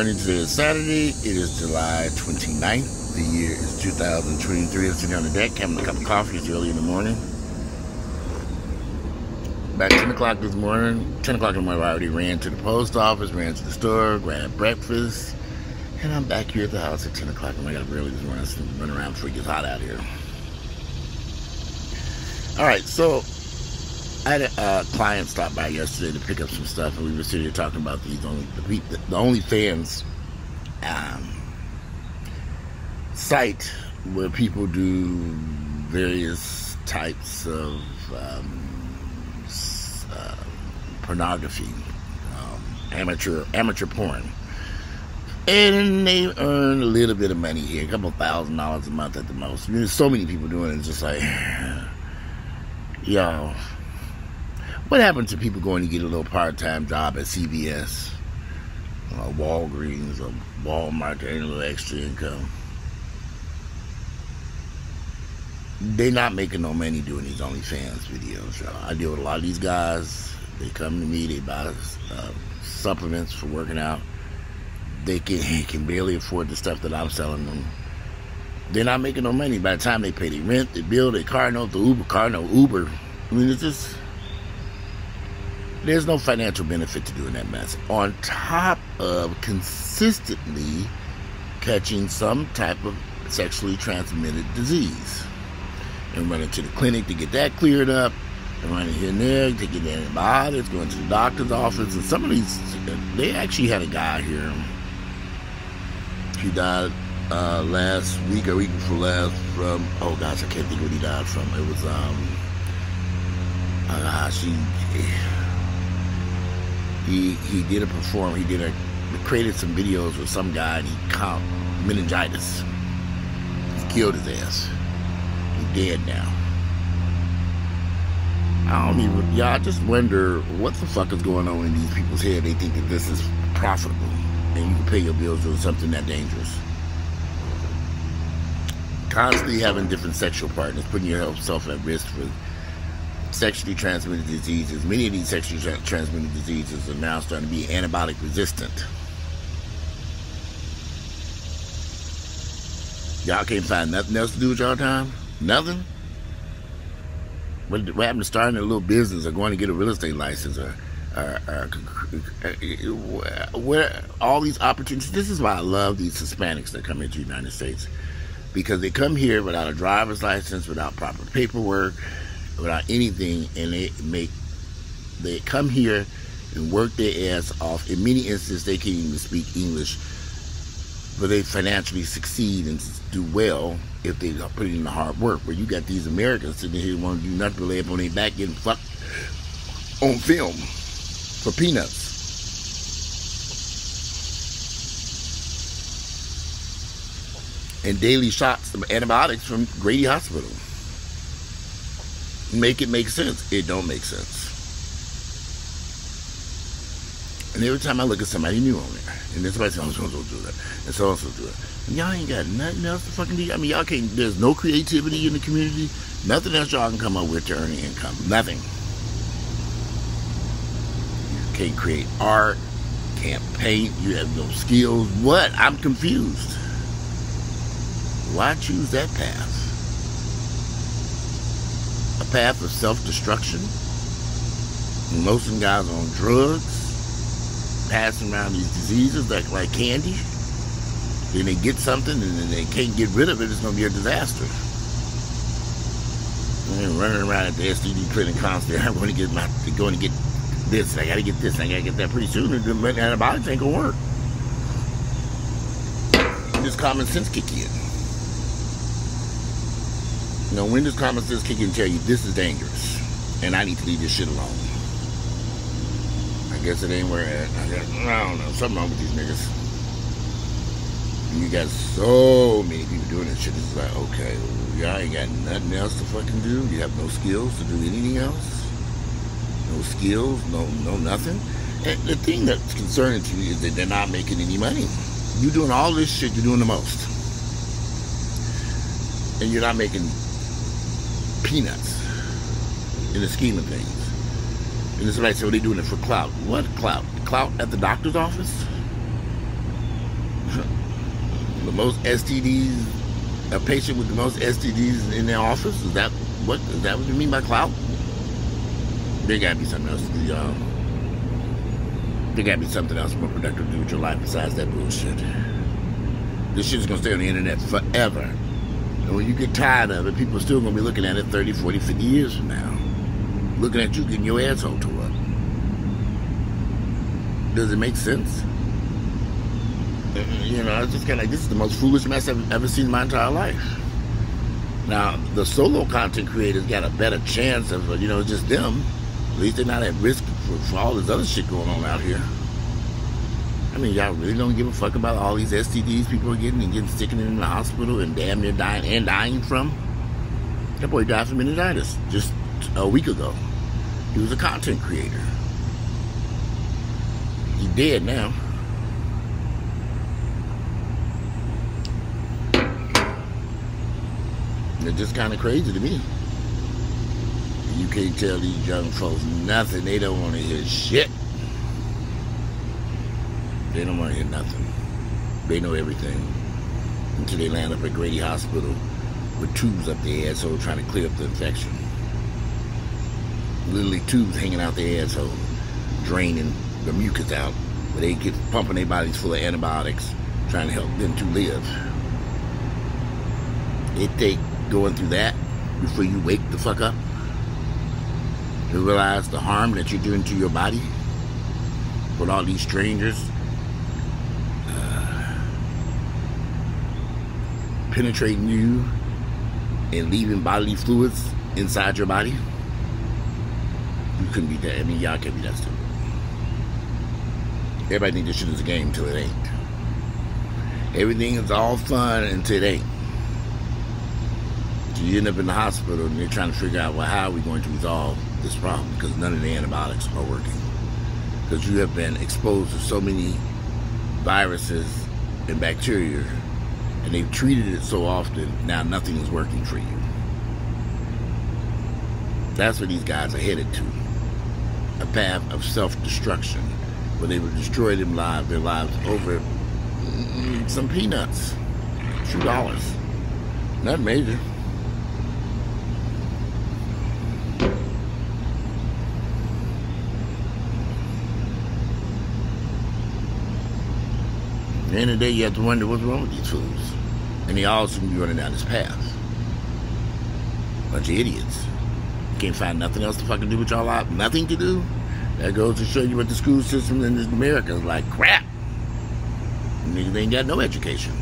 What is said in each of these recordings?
morning. Today is Saturday. It is July 29th. The year is 2023. I'm sitting on the deck having a cup of coffee. It's early in the morning. About 10 o'clock this morning. 10 o'clock in the morning, I already ran to the post office, ran to the store, grabbed breakfast. And I'm back here at the house at 10 o'clock. I got up early this morning. I'm running around before it gets hot out here. Alright, so I had a client stop by yesterday to pick up some stuff, and we were sitting here talking about the OnlyFans site where people do various types of pornography, amateur porn, and they earn a little bit of money here, a couple $1,000 a month at the most. I mean, there's so many people doing it. It's just like, yo. What happened to people going to get a little part-time job at CVS, Walgreens, or Walmart to earn a little extra income? They're not making no money doing these OnlyFans videos, y'all. I deal with a lot of these guys. They come to me, they buy supplements for working out. They can barely afford the stuff that I'm selling them. They're not making no money. By the time they pay their rent, their bill, their car note, the Uber. I mean, it's just... There's no financial benefit to doing that mess. On top of consistently catching some type of sexually transmitted disease. And running to the clinic to get that cleared up. And running here and there, taking antibiotics, going to the doctor's office. And some of these, they actually had a guy here. He died last week or week before last from, oh gosh, I can't think what he died from. It was, He did a perform. He created some videos with some guy, and he caught meningitis. He killed his ass. He's dead now. I just wonder what the fuck is going on in these people's head. They think that this is profitable, and you can pay your bills doing something that dangerous. Constantly having different sexual partners, putting yourself at risk for sexually transmitted diseases. Many of these sexually transmitted diseases are now starting to be antibiotic resistant. Y'all can't find nothing else to do with y'all time? Nothing? What happened to starting a little business or going to get a real estate license or where all these opportunities? This is why I love these Hispanics that come into the United States, because they come here without a driver's license, without proper paperwork, without anything, and they come here and work their ass off. In many instances, they can't even speak English, but they financially succeed and do well if they put in the hard work. Where you got these Americans sitting here who want to do nothing but lay up on their back getting fucked on film for peanuts. And daily shots of antibiotics from Grady Hospital. Make it make sense. It don't make sense. And every time I look at somebody new on there, and then somebody says, I'm supposed to do that, and so-and-so do it. And y'all ain't got nothing else to fucking do. I mean, y'all can't, there's no creativity in the community. Nothing else y'all can come up with to earn income. Nothing. You can't create art, can't paint, you have no skills. What? I'm confused. Why choose that path? A path of self-destruction. Most of them guys are on drugs, passing around these diseases like candy. Then they get something and then they can't get rid of it. It's going to be a disaster. And they're running around at the STD clinic constantly. I'm going to get this. I got to get this. I got to get that. Pretty soon, the antibiotics ain't going to work. And this common sense kick in. You know, when does common sense kick in and tell you this is dangerous and I need to leave this shit alone? I guess it ain't where I don't know. Something wrong with these niggas. And you got so many people doing this shit. It's like, okay, y'all ain't got nothing else to fucking do. You have no skills to do anything else. No skills, no nothing. And the thing that's concerning to me is that they're not making any money. You doing all this shit, you're doing the most. And you're not making peanuts in the scheme of things. And somebody said, well, they're doing it for clout. What clout? Clout at the doctor's office? The most STDs, a patient with the most STDs in their office? Is that what you mean by clout? There gotta be something else to do, y'all. There gotta be something else more productive to do with your life besides that bullshit. This shit is gonna stay on the internet forever. And when you get tired of it, people are still gonna be looking at it 30, 40, 50 years from now. Looking at you getting your asshole tore up. Does it make sense? You know, it's just kind of like, this is the most foolish mess I've ever seen in my entire life. Now, the solo content creators got a better chance of, you know, just them. At least they're not at risk for all this other shit going on out here. I mean, y'all really don't give a fuck about all these STDs people are getting and getting sick in the hospital and damn near dying from? That boy died from meningitis just a week ago. He was a content creator. He's dead now. It's just kind of crazy to me. You can't tell these young folks nothing. They don't want to hear shit. They don't want to hear nothing. They know everything. Until they land up at Grady Hospital with tubes up their asshole trying to clear up the infection. Literally tubes hanging out their asshole, draining the mucus out. But they get pumping their bodies full of antibiotics, trying to help them to live. It take going through that before you wake the fuck up. You realize the harm that you're doing to your body with all these strangers penetrating you and leaving bodily fluids inside your body. You couldn't be that. I mean, y'all can't be that stupid. Everybody think this shit is a game until it ain't. Everything is all fun until it ain't. So you end up in the hospital and you're trying to figure out, well, how are we going to resolve this problem? Because none of the antibiotics are working. Because you have been exposed to so many viruses and bacteria, and they've treated it so often, now nothing is working for you. That's where these guys are headed to. A path of self-destruction, where they will destroy their lives over some peanuts. $2. Nothing major. At the end of the day, you have to wonder what's wrong with these fools. And they all seem to be running down this path. Bunch of idiots. Can't find nothing else to fucking do with y'all life. Nothing to do. That goes to show you what the school system in America is like. Crap. Niggas ain't got no education.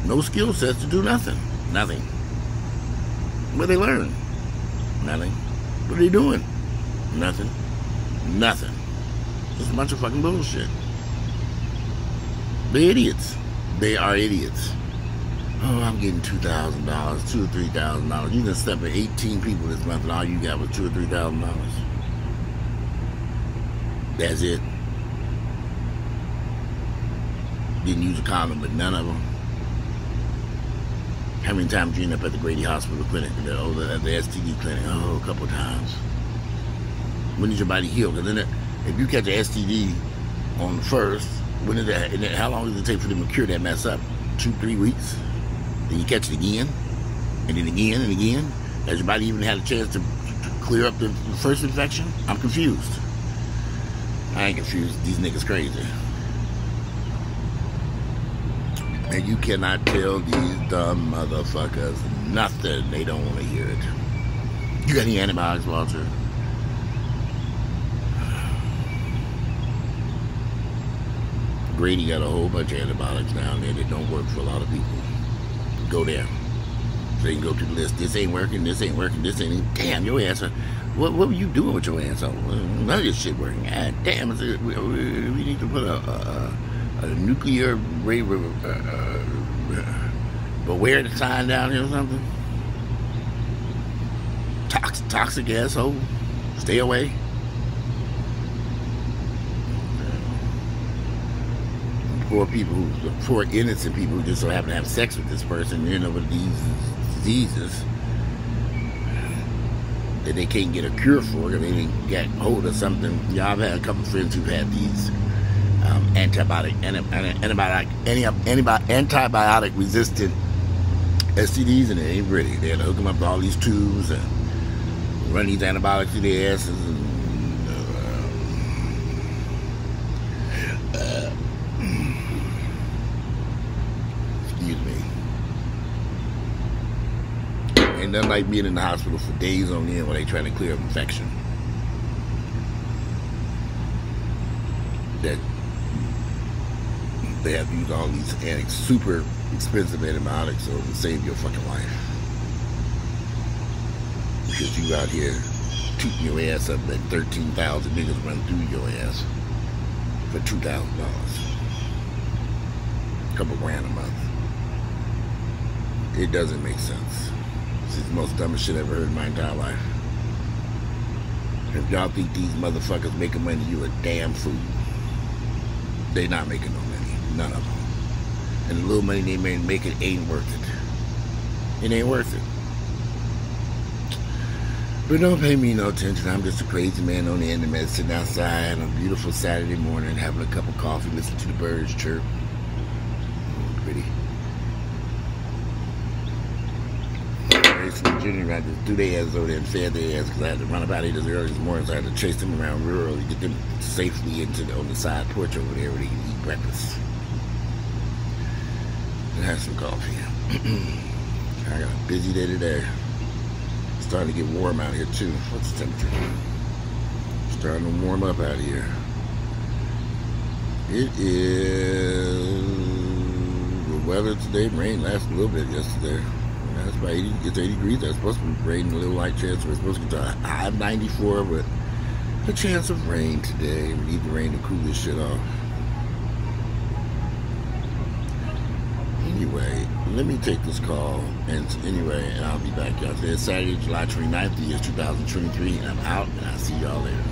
No skill sets to do nothing. Nothing. What they learn? Nothing. What are they doing? Nothing. Nothing. Just a bunch of fucking bullshit. They're idiots. They are idiots. Oh, I'm getting $2,000, $2,000 or $3,000. You just slept with 18 people this month, and all you got was $2,000 or $3,000. That's it. Didn't use a condom, but none of them. How many times you end up at the Grady Hospital clinic, the STD clinic? Oh, a couple of times. When does your body heal? Because then, if you catch an STD on the first, when is that? And then how long does it take for them to cure that mess up? 2-3 weeks. Then you catch it again, and then again and again. Has your body even had a chance to clear up the first infection? I'm confused. I ain't confused. These niggas crazy. And you cannot tell these dumb motherfuckers nothing. They don't want to hear it. You got any antibiotics, Walter? Grady got a whole bunch of antibiotics down there that don't work for a lot of people. Go there. So you can go to the list. This ain't working, this ain't working, this ain't... Damn, your ass... What were you doing with your ass? None of this shit working. God damn, we need to put a nuclear beware the sign down here or something. Toxic asshole. Stay away. Poor innocent people who just so happen to have sex with this person, you know, with these diseases that they can't get a cure for because they didn't get hold of something. Yeah, I've had a couple of friends who've had these antibiotic resistant STDs, and it ain't ready. They had to hook them up to all these tubes and run these antibiotics through their asses. And, excuse me. Ain't nothing like being in the hospital for days on end while they trying to clear up infection. That they have to use all these super expensive antibiotics so to save your fucking life. Because you out here tooting your ass up and 13,000 niggas run through your ass for $2,000. A couple grand a month. It doesn't make sense. This is the most dumbest shit I've ever heard in my entire life. If y'all think these motherfuckers making money, you a damn fool. They not making no money. None of them. And the little money they may make, it ain't worth it. It ain't worth it. But don't pay me no attention. I'm just a crazy man on the internet sitting outside on a beautiful Saturday morning having a cup of coffee, listening to the birds chirp. Pretty. Junior, I just threw their ass over there and fed their ass because I had to run about it as early this morning, so I had to chase them around real early, get them safely on the side porch over there where they can eat breakfast. And have some coffee. I got a busy day today. It's starting to get warm out here too. What's the temperature? Starting to warm up out here. It is the weather today. Rain lasted a little bit yesterday. It's about 80, it's 80 degrees. That's supposed to be raining, a little light chance. We're supposed to get to a high of 94, but a chance of rain today. We need the rain to cool this shit off. Anyway, let me take this call. And I'll be back, y'all. Today is Saturday, July 29th, the year 2023, and I'm out, and I'll see y'all later.